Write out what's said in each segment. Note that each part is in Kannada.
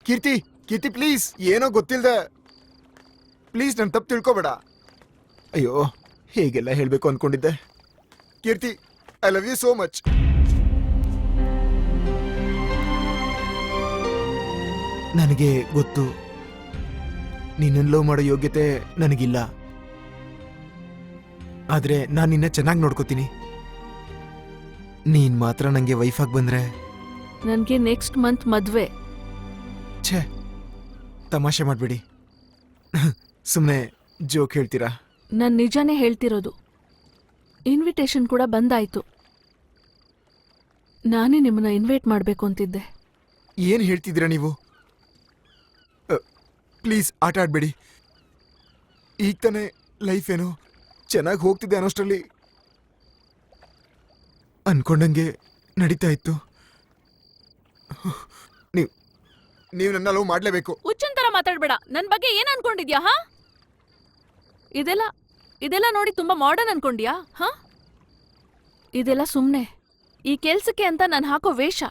ಕೀರ್ತಿ ಕೀರ್ತಿ ಪ್ಲೀಸ್, ಏನೋ ಗೊತ್ತಿಲ್ದೆ ಪ್ಲೀಸ್ ನನ್ನ ತಪ್ಪು ತಿಳ್ಕೊಬೇಡ. ಅಯ್ಯೋ, ಹೇಗೆಲ್ಲ ಹೇಳಬೇಕು ಅಂದ್ಕೊಂಡಿದ್ದೆ. Keerthi, I love you so much. ನನಗೆ ಗೊತ್ತು ನಿನ್ನನ್ನು ಲವ್ ಮಾಡೋ ಯೋಗ್ಯತೆ ನನಗಿಲ್ಲ, ಆದ್ರೆ ನಾನು ನಿನ್ನ ಚೆನ್ನಾಗಿ ನೋಡ್ಕೋತೀನಿ. ನೀನ್ ಮಾತ್ರ ನಂಗೆ ವೈಫ್ ಆಗಿ ಬಂದ್ರೆ. ನನಗೆ ನೆಕ್ಸ್ಟ್ ಮಂತ್ ಮದ್ವೆ. ಛೇ, ತಮಾಷೆ ಮಾಡಬೇಡಿ. ಸುಮ್ಮನೆ ಜೋಕ್ ಹೇಳ್ತೀರಾ? ನಾನು ನಿಜಾನೇ ಹೇಳ್ತಿರೋದು. ಇನ್ವಿಟೇಷನ್ ಕೂಡ ಬಂದಾಯ್ತು. ನಾನೇ ನಿಮ್ಮನ್ನ ಇನ್ವೈಟ್ ಮಾಡಬೇಕು ಅಂತಿದ್ದೆ. ಏನು ಹೇಳ್ತಿದ್ದೀರಾ ನೀವು? ಪ್ಲೀಸ್ ಆಟ ಆಡಬೇಡಿ. ಈಗ ತಾನೇ ಲೈಫ್ ಏನೋ ಚೆನ್ನಾಗಿ ಹೋಗ್ತಿದೆ ಅನ್ನೋಷ್ಟರಲ್ಲಿ ಅನ್ಕೊಂಡಂಗೆ ನಡೀತಾ ಇತ್ತು. ನೀವು ನನ್ನ ಲವ್ ಮಾಡಲೇಬೇಕು. ಹುಚ್ಚಂತರ ಮಾತಾಡ್ಬೇಡ. ನನ್ನ ಬಗ್ಗೆ ಏನ್ ಅನ್ಕೊಂಡಿದ್ಯಾ? ಹಾ, ಇದೆಲ್ಲ ನೋಡಿ ತುಂಬಾ ಮಾಡರ್ನ್ ಅನ್ಕೊಂಡ್ಯಾ? ಹಾ, ಇದೆಲ್ಲ ಸುಮ್ಮನೆ ಈ ಕೆಲ್ಸಕ್ಕೆ ಅಂತ ನಾನು ಹಾಕೋ ವೇಷ.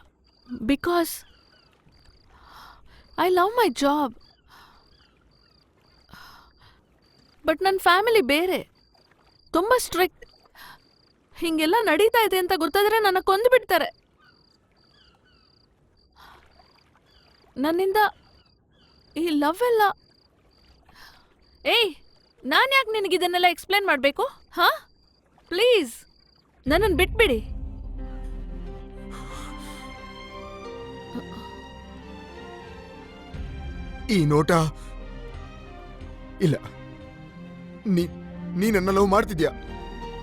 Because I love my job. But ನನ್ನ ಫ್ಯಾಮಿಲಿ ಬೇರೆ, ತುಂಬಾ ಸ್ಟ್ರಿಕ್ಟ್. ಹಿಂಗೆಲ್ಲ ನಡೀತಾ ಇದೆ ಅಂತ ಗೊತ್ತಾದ್ರೆ ನನ್ನ ಕೊಂದು ಬಿಡ್ತಾರೆ. ನನ್ನಿಂದ ಈ ಲವ್ ಎಲ್ಲ. ಏಯ್, ನಾನು ಯಾಕೆ ನಿನಗಿದನ್ನೆಲ್ಲ ಎಕ್ಸ್ಪ್ಲೇನ್ ಮಾಡಬೇಕು? ಹಾ, ಪ್ಲೀಸ್ ನನ್ನನ್ನು ಬಿಟ್ಬಿಡಿ. ಈ ನೋಟ ಇಲ್ಲ. ನೀ ನನ್ನ ಲವ್ ಮಾಡ್ತಿದ್ಯಾ?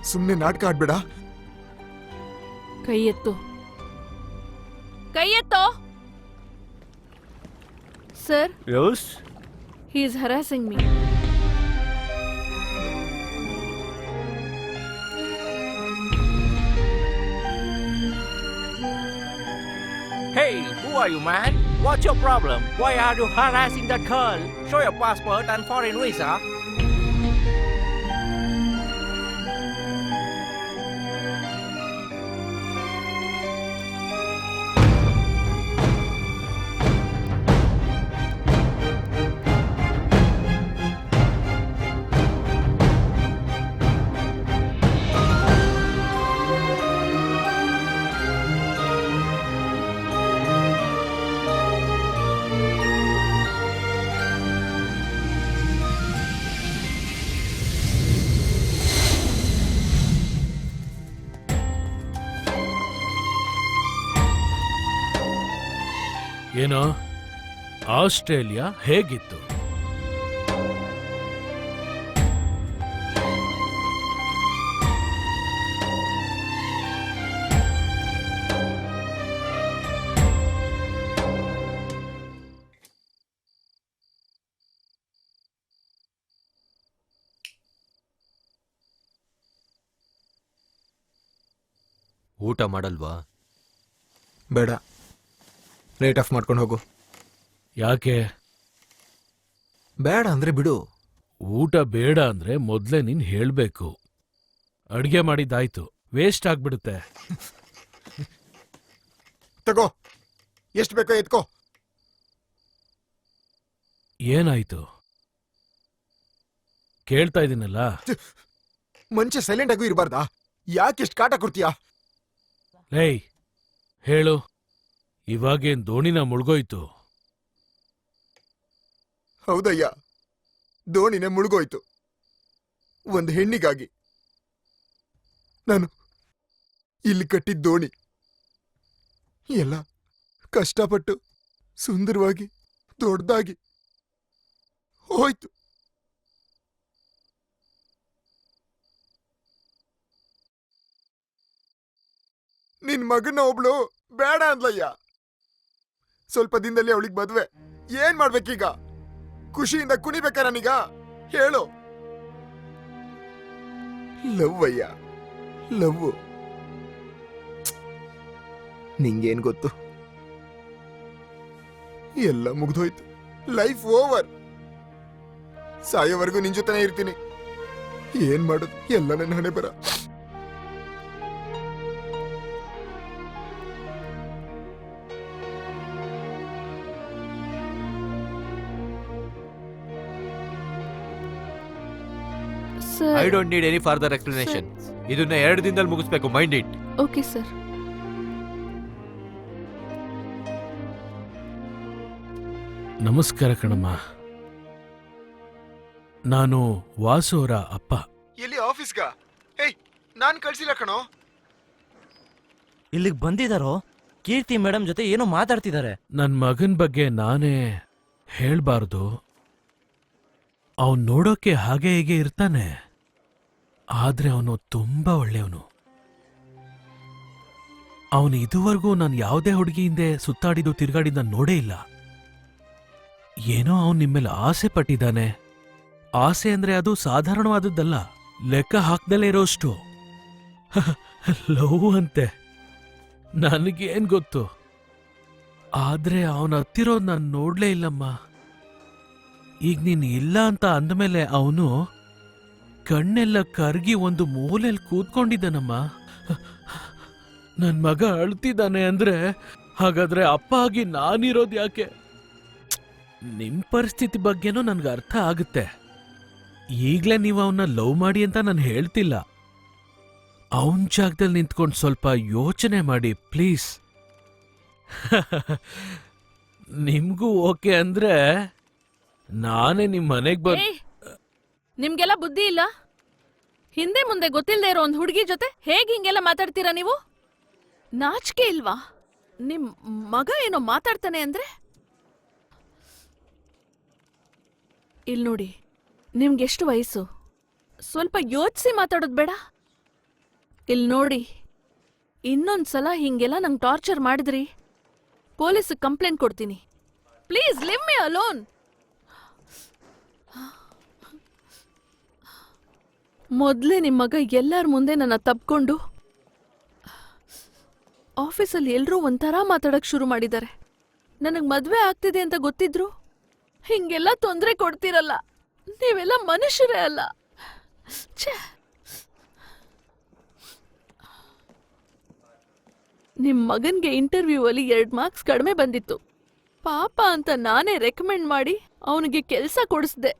ಸುಮ್ಮನೆ ನಾಟಕ ಆಡ್ಬೇಡ. ಕೈ ಎತ್ತು, ಕೈ ಎತ್ತೋ. Sir, Yes? he is harassing me. Hey, who are you, man? What's your problem? Why are you harassing that girl? Show your passport and foreign visa. ಏನೋ ಆಸ್ಟ್ರೇಲಿಯಾ ಹೇಗಿತ್ತು? ಊಟ ಮಾಡಲ್ವಾ? ಬೇಡ, ಲೈಟ್ ಆಫ್ ಮಾಡ್ಕೊಂಡು ಹೋಗು. ಯಾಕೆ? ಬೇಡ ಅಂದ್ರೆ ಬಿಡು. ಊಟ ಬೇಡ ಅಂದ್ರೆ ಮೊದ್ಲೇ ನೀನ್ ಹೇಳ್ಬೇಕು. ಅಡ್ಗೆ ಮಾಡಿದ್ದಾಯ್ತು, ವೇಸ್ಟ್ ಆಗ್ಬಿಡುತ್ತೆ. ತಗೋ, ಎಷ್ಟು ಬೇಕೋ ಎತ್ಕೋ. ಏನಾಯ್ತು? ಕೇಳ್ತಾ ಇದೀನಲ್ಲ. ಮಂಚೆ ಸೈಲೆಂಟ್ ಆಗೂ ಇರಬಾರ್ದಾ? ಯಾಕೆಷ್ಟು ಕಾಟ ಕೊಡ್ತೀಯಾ? ಲೇಯ್, ಹೇಳು, ಇವಾಗೇನ್ ದೋಣಿನ ಮುಳುಗೋಯ್ತು? ಹೌದಯ್ಯ, ದೋಣಿನೇ ಮುಳುಗೋಯ್ತು. ಒಂದು ಹೆಣ್ಣಿಗಾಗಿ ನಾನು ಇಲ್ಲಿ ಕಟ್ಟಿದ್ದ ದೋಣಿ ಎಲ್ಲ ಕಷ್ಟಪಟ್ಟು ಸುಂದರವಾಗಿ ದೊಡ್ಡದಾಗಿ ಹೋಯ್ತು. ನಿನ್ ಮಗನ ಒಬ್ಳು ಬೇಡ ಅಂದ್ಲಯ್ಯ. ಸ್ವಲ್ಪ ದಿನದಲ್ಲಿ ಅವಳಿಗೆ ಮದ್ವೆ. ಏನ್ ಮಾಡ್ಬೇಕೀಗ? ಖುಷಿಯಿಂದ ಕುಣಿಬೇಕಾ ನಾನೀಗ? ಹೇಳು. ಲವ್ ಅಯ್ಯ, ಲವ್. ನಿಂಗೇನ್ ಗೊತ್ತು? ಎಲ್ಲ ಮುಗ್ದೋಯ್ತು. Life over. ಸಾಯೋವರೆಗೂ ನಿನ್ ಜೊತೆನೇ ಇರ್ತೀನಿ. ಏನ್ ಮಾಡೋದು? ಎಲ್ಲ ನನ್ನ ಹಣೆ ಬರ. Sir. I don't need any further explanation. ಇದನ್ನ 2 ದಿನದಲ್ಲಿ ಮುಗಿಸ್ಬೇಕು. Mind it. Okay sir. ನಮಸ್ಕಾರ ಕಣಮ್ಮ. ನಾನು ವಾಸು ಅವರ ಅಪ್ಪ. ಎಲ್ಲಿ ಆಫೀಸ್ಗ? ಏಯ್, ನಾನ್ ಕಳ್ಸಿಲ್ಲ ಕಣೋ. ಇಲ್ಲಿಗೆ ಬಂದಿದಾರೋ? ಕೀರ್ತಿ ಮೇಡಮ್ ಜೊತೆ ಏನೋ ಮಾತಾಡ್ತಿದ್ದಾರೆ. ನನ್ ಮಗನ್ ಬಗ್ಗೆ ನಾನೇ ಹೇಳ್ಬಾರ್ದು. ಅವನ್ ನೋಡೋಕೆ ಹಾಗೆ ಹೀಗೆ ಇರ್ತಾನೆ, ಆದ್ರೆ ಅವನು ತುಂಬಾ ಒಳ್ಳೆಯವನು. ಅವನು ಇದುವರೆಗೂ ನಾನು ಯಾವುದೇ ಹುಡುಗಿ ಹಿಂದೆ ಸುತ್ತಾಡಿದ್ದು ತಿರುಗಾಡಿದ ನೋಡೇ ಇಲ್ಲ. ಏನೋ ಅವನ್ ನಿಮ್ಮೇಲೆ ಆಸೆ ಪಟ್ಟಿದ್ದಾನೆ. ಆಸೆ ಅಂದ್ರೆ ಅದು ಸಾಧಾರಣವಾದದ್ದಲ್ಲ, ಲೆಕ್ಕ ಹಾಕ್ದಲೇ ಇರೋಷ್ಟು. ಲವ್ ಅಂತೆ. ನನಗೇನ್ ಗೊತ್ತು. ಆದ್ರೆ ಅವನ ಹತ್ತಿರೋದ್ ನಾನು ನೋಡ್ಲೇ ಇಲ್ಲಮ್ಮ. ಈಗ ನೀನ್ ಇಲ್ಲ ಅಂತ ಅಂದಮೇಲೆ ಅವನು ಕಣ್ಣೆಲ್ಲ ಕರ್ಗಿ ಒಂದು ಮೂಲೆಯಲ್ಲಿ ಕೂತ್ಕೊಂಡಿದ್ದಾನಮ್ಮ. ನನ್ ಮಗ ಅಳ್ತಿದ್ದಾನೆ ಅಂದ್ರೆ ಹಾಗಾದ್ರೆ ಅಪ್ಪ ಆಗಿ ನಾನಿರೋದ್ ಯಾಕೆ? ನಿಮ್ ಪರಿಸ್ಥಿತಿ ಬಗ್ಗೆನೂ ನನ್ಗೆ ಅರ್ಥ ಆಗುತ್ತೆ. ಈಗ್ಲೇ ನೀವು ಅವನ್ನ ಲವ್ ಮಾಡಿ ಅಂತ ನಾನು ಹೇಳ್ತಿಲ್ಲ. ಅವನ್ ಜಾಗದಲ್ಲಿ ನಿಂತ್ಕೊಂಡು ಸ್ವಲ್ಪ ಯೋಚನೆ ಮಾಡಿ ಪ್ಲೀಸ್. ನಿಮ್ಗೂ ಓಕೆ ಅಂದ್ರೆ ನಾನೇ ನಿಮ್ ಮನೆಗ್ ಬಂದ್. ಏಯ್, ನಿಮ್ಗೆಲ್ಲ ಬುದ್ಧಿ ಇಲ್ಲ? ಹಿಂದೆ ಮುಂದೆ ಗೊತ್ತಿಲ್ಲದೆ ಇರೋ ಒಂದ್ ಹುಡುಗಿ ಜೊತೆ ಹೇಗ್ ಹಿಂಗೆಲ್ಲ ಮಾತಾಡ್ತೀರಾ ನೀವು? ನಾಚಿಕೆ ಇಲ್ವಾ? ನಿಮ್ ಮಗ ಏನೋ ಮಾತಾಡ್ತಾನೆ ಅಂದ್ರೆ? ಇಲ್ ನೋಡಿ, ನಿಮ್ಗೆಷ್ಟು ವಯಸ್ಸು? ಸ್ವಲ್ಪ ಯೋಚಿಸಿ ಮಾತಾಡೋದ್ ಬೇಡ? ಇಲ್ ನೋಡಿ, ಇನ್ನೊಂದ್ಸಲ ಹಿಂಗೆಲ್ಲ ನಂಗೆ ಟಾರ್ಚರ್ ಮಾಡಿದ್ರಿ ಪೊಲೀಸ್ ಕಂಪ್ಲೇಂಟ್ ಕೊಡ್ತೀನಿ. Please leave me alone. ಮೊದ್ಲೇ ನಿಮ್ ಮಗ ಎಲ್ಲರ ಮುಂದೆ ನನ್ನ ತಪ್ಕೊಂಡು ಆಫೀಸಲ್ಲಿ ಎಲ್ರೂ ಒಂಥರ ಮಾತಾಡಕ್ ಶುರು ಮಾಡಿದ್ದಾರೆ. ನನಗ್ ಮದ್ವೆ ಆಗ್ತಿದೆ ಅಂತ ಗೊತ್ತಿದ್ರು ಹಿಂಗೆಲ್ಲ ತೊಂದರೆ ಕೊಡ್ತಿರಲ್ಲ. ನೀವೆಲ್ಲ ಮನುಷ್ಯರೇ ಅಲ್ಲ. ಛೇ, ನಿಮ್ ಮಗನ್ಗೆ ಇಂಟರ್ವ್ಯೂ ಅಲ್ಲಿ 2 ಮಾರ್ಕ್ಸ್ ಕಡಿಮೆ ಬಂದಿತ್ತು. ಪಾಪ ಅಂತ ನಾನೇ ರೆಕಮೆಂಡ್ ಮಾಡಿ ಅವನಿಗೆ ಕೆಲಸ ಕೊಡಿಸ್ದೆ.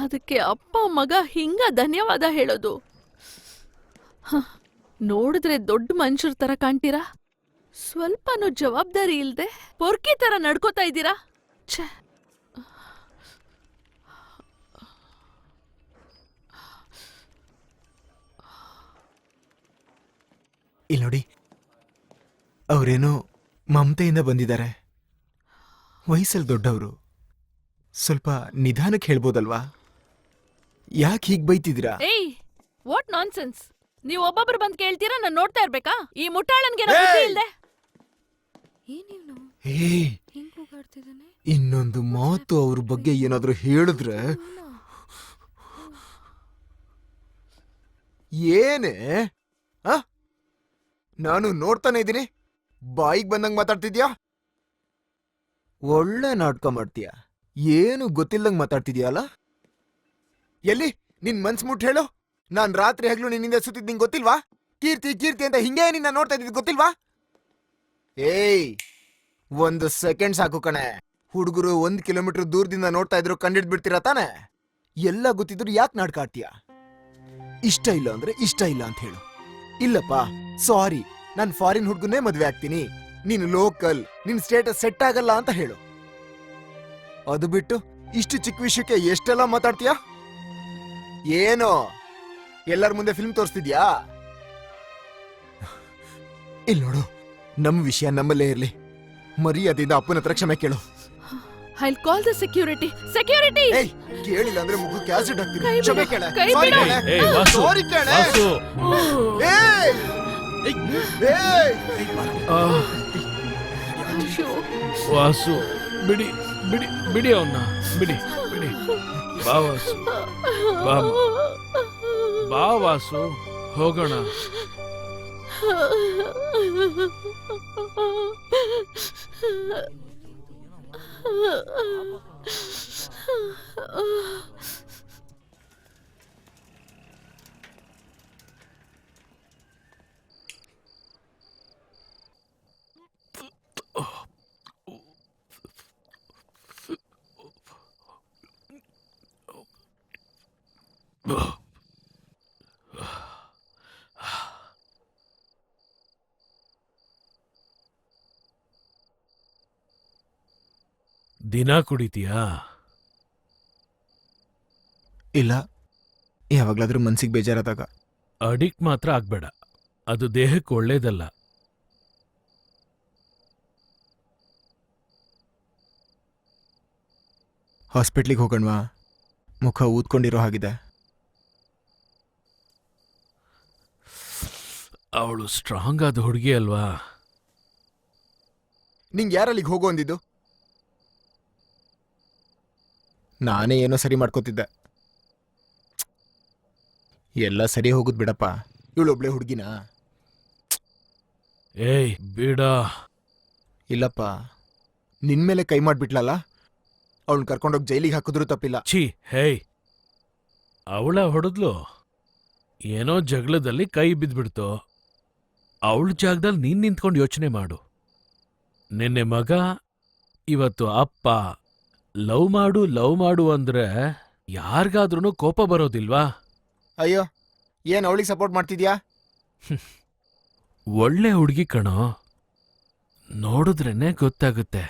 ಅದಕ್ಕೆ ಅಪ್ಪ ಮಗ ಹಿಂಗ ಧನ್ಯವಾದ ಹೇಳೋದು? ನೋಡಿದ್ರೆ ದೊಡ್ಡ ಮನುಷ್ಯರ ತರ ಕಾಣ್ತೀರಾ, ಸ್ವಲ್ಪನೂ ಜವಾಬ್ದಾರಿ ಇಲ್ದೆ ಪೊರ್ಕಿ ತರ ನಡ್ಕೋತಾ ಇದ್ದೀರಾ. ಛೇ, ಇಲ್ಲಿ ನೋಡಿ, ಅವರೇನೋ ಮಮತೆಯಿಂದ ಬಂದಿದ್ದಾರೆ. ವಯಸ್ಸಲ್ಲಿ ದೊಡ್ಡವರು, ಸ್ವಲ್ಪ ನಿಧಾನಕ್ಕೆ ಹೇಳ್ಬೋದಲ್ವಾ? ಯಾಕೆ ಹೀಗ್ ಬೈತಿದ್ದೀರಾ? ಏಯ್, ವಾಟ್ ನಾನ್ಸೆನ್ಸ್! ನೀವು ಒಬ್ಬೊಬ್ರು ಬಂದ್ ಕೇಳ್ತೀರಾ, ನಾನು ನೋಡ್ತಾ ಇರ್ಬೇಕಾ? ಈ ಮುಟ್ಟಾಳನ್ಗೆ ಬುದ್ಧಿ ಇಲ್ದೆ. ಏಯ್, ಇನ್ನೊಂದು ಮಾತು ಅವ್ರ ಬಗ್ಗೆ ಏನಾದ್ರೂ ಹೇಳಿದ್ರೆ ಏನೇ? ಆ? ನಾನು ನೋಡ್ತಾನೆ ಇದ್ದೀನಿ, ಬಾಯಿಗೆ ಬಂದಂಗ್ ಮಾತಾಡ್ತಿದ್ಯಾ? ಒಳ್ಳೆ ನಾಟಕ ಮಾಡ್ತೀಯ. ಏನು ಗೊತ್ತಿಲ್ದಂಗ್ ಮಾತಾಡ್ತಿದ್ಯಲ್ಲ? ಎಲ್ಲಿ ನಿನ್ ಮನ್ಸ್ ಮುಟ್ ಹೇಳು. ನಾನ್ ರಾತ್ರಿ ಹಗ್ಲು ನಿನ್ನಿಂದ ಸುತ್ತಿದ್ ನಿಂಗೆ ಗೊತ್ತಿಲ್ವಾ? ಕೀರ್ತಿ ಕೀರ್ತಿ ಅಂತ ಹಿಂಗೆ ನಿನ್ನ ನೋಡ್ತಾ ಇದ್ದಿದ್ ಗೊತ್ತಿಲ್ವಾ? ಏಯ್, 1 ಸೆಕೆಂಡ್ ಸಾಕು ಕಣೆ. ಹುಡುಗರು 1 ಕಿಲೋಮೀಟರ್ ದೂರದಿಂದ ನೋಡ್ತಾ ಇದ್ರು ಕಂಡಿಡ್ ಬಿಡ್ತೀರಾ ತಾನೆ? ಎಲ್ಲ ಗೊತ್ತಿದ್ರು ಯಾಕೆ ನಾಟಕ ಆಡ್ತೀಯ? ಇಷ್ಟ ಇಲ್ಲ ಅಂದ್ರೆ ಇಷ್ಟ ಇಲ್ಲ ಅಂತ ಹೇಳು. ಇಲ್ಲಪ್ಪ, ಸಾರಿ, ನಾನ್ ಫಾರಿನ್ ಹುಡುಗನ್ನೇ ಮದ್ವೆ ಆಗ್ತೀನಿ, ನೀನು ಲೋಕಲ್, ನಿನ್ ಸ್ಟೇಟಸ್ ಸೆಟ್ ಆಗಲ್ಲ ಅಂತ ಹೇಳು. ಅದು ಬಿಟ್ಟು ಇಷ್ಟು ಚಿಕ್ಕ ವಿಷಯಕ್ಕೆ ಎಷ್ಟೆಲ್ಲ ಮಾತಾಡ್ತೀಯ? ಏನೋ ಎಲ್ಲರ ಮುಂದೆ ಫಿಲ್ಮ್ ತೋರಿಸ್ತಿದ್ಯಾ? ಇಲ್ಲಿ ನೋಡು, ನಮ್ಮ ವಿಷಯ ನಮ್ಮಲ್ಲೇ ಇರ್ಲಿ. ಮರ್ಯಾದೆಯಿಂದ ಅಪ್ಪನ ಹತ್ರ ಕ್ಷಮೆ ಕೇಳು. I'll call the security. Security! ಏಯ್, ಕೇಳಿಲ್ಲ ಅಂದ್ರೆ ಮುಗು ಕ್ಯಾಸೆಟ್ ಹಾಕ್ತೀನಿ. ಕೈ ಬಿಡು, ಕ್ಷಮೆ ಕೇಳೆ. ಕೈ ಸಾರಿ ಬಿಡು. ಕೇಳೆ. ಏಯ್, ವಾಸು, ಸಾರಿ ಕೇಳೆ. ವಾಸು. ಏಯ್! ಏಯ್! ಆ, ಅಯ್ಯೋ. ವಾಸು, ಬಿಡಿ ಬಿಡಿ ಬಿಡಿ ಅವನ್ನ, ಬಿಡಿ ಬಿಡಿ. ಬಾ ವಾಸು, ಬಾ ಬಾ ವಾಸು, ಹೋಗೋಣ. ದಿನ ಕುಡಿತೀಯಾ? ಇಲ್ಲ, ಯಾವಾಗ್ಲಾದ್ರೂ ಮನ್ಸಿಗೆ ಬೇಜಾರಾದಾಗ. ಅಡಿಕ್ಟ್ ಮಾತ್ರ ಆಗ್ಬೇಡ, ಅದು ದೇಹಕ್ಕೆ ಒಳ್ಳೇದಲ್ಲ. ಹಾಸ್ಪಿಟ್ಲಿಗೆ ಹೋಗೋಣವಾ? ಮುಖ ಊದ್ಕೊಂಡಿರೋ ಹಾಗಿದೆ. ಅವಳು ಸ್ಟ್ರಾಂಗ್ ಆದ ಹುಡುಗಿ ಅಲ್ವಾ? ನಿಂಗೆ ಯಾರಲ್ಲಿಗೆ ಹೋಗೋ ಅಂದಿದ್ದು? ನಾನೇ ಏನೋ ಸರಿ ಮಾಡ್ಕೋತಿದ್ದೆ. ಎಲ್ಲ ಸರಿ ಹೋಗುದ್ ಬಿಡಪ್ಪ. ಇವಳೊಬ್ಳೆ ಹುಡುಗಿನಾ? ಏಯ್ ಬೇಡ. ಇಲ್ಲಪ್ಪ, ನಿನ್ ಮೇಲೆ ಕೈ ಮಾಡ್ಬಿಟ್ಲಲ್ಲ, ಅವಳನ್ನ ಕರ್ಕೊಂಡೋಗಿ ಜೈಲಿಗೆ ಹಾಕಿದ್ರು ತಪ್ಪಿಲ್ಲ. ಛೀ, ಹೇಯ್, ಅವಳ ಹೊಡೆದ್ಲು, ಏನೋ ಜಗಳದಲ್ಲಿ ಕೈ ಬಿದ್ಬಿಡ್ತು. ಅವಳ ಜಾಗದಲ್ಲಿ ನೀನ್ ನಿಂತ್ಕೊಂಡು ಯೋಚನೆ ಮಾಡು. ನಿನ್ನೆ ಮಗ, ಇವತ್ತು ಅಪ್ಪ. ಲವ್ ಮಾಡು ಅಂದ್ರೆ ಯಾರಿಗಾದ್ರೂ ಕೋಪ ಬರೋದಿಲ್ವಾ? ಅಯ್ಯೋ, ಏನ್ ಅವಳಿಗೆ ಸಪೋರ್ಟ್ ಮಾಡ್ತಿದ್ಯಾ? ಒಳ್ಳೆ ಹುಡುಗಿ ಕಣೋ, ನೋಡಿದ್ರೇನೆ ಗೊತ್ತಾಗುತ್ತೆ.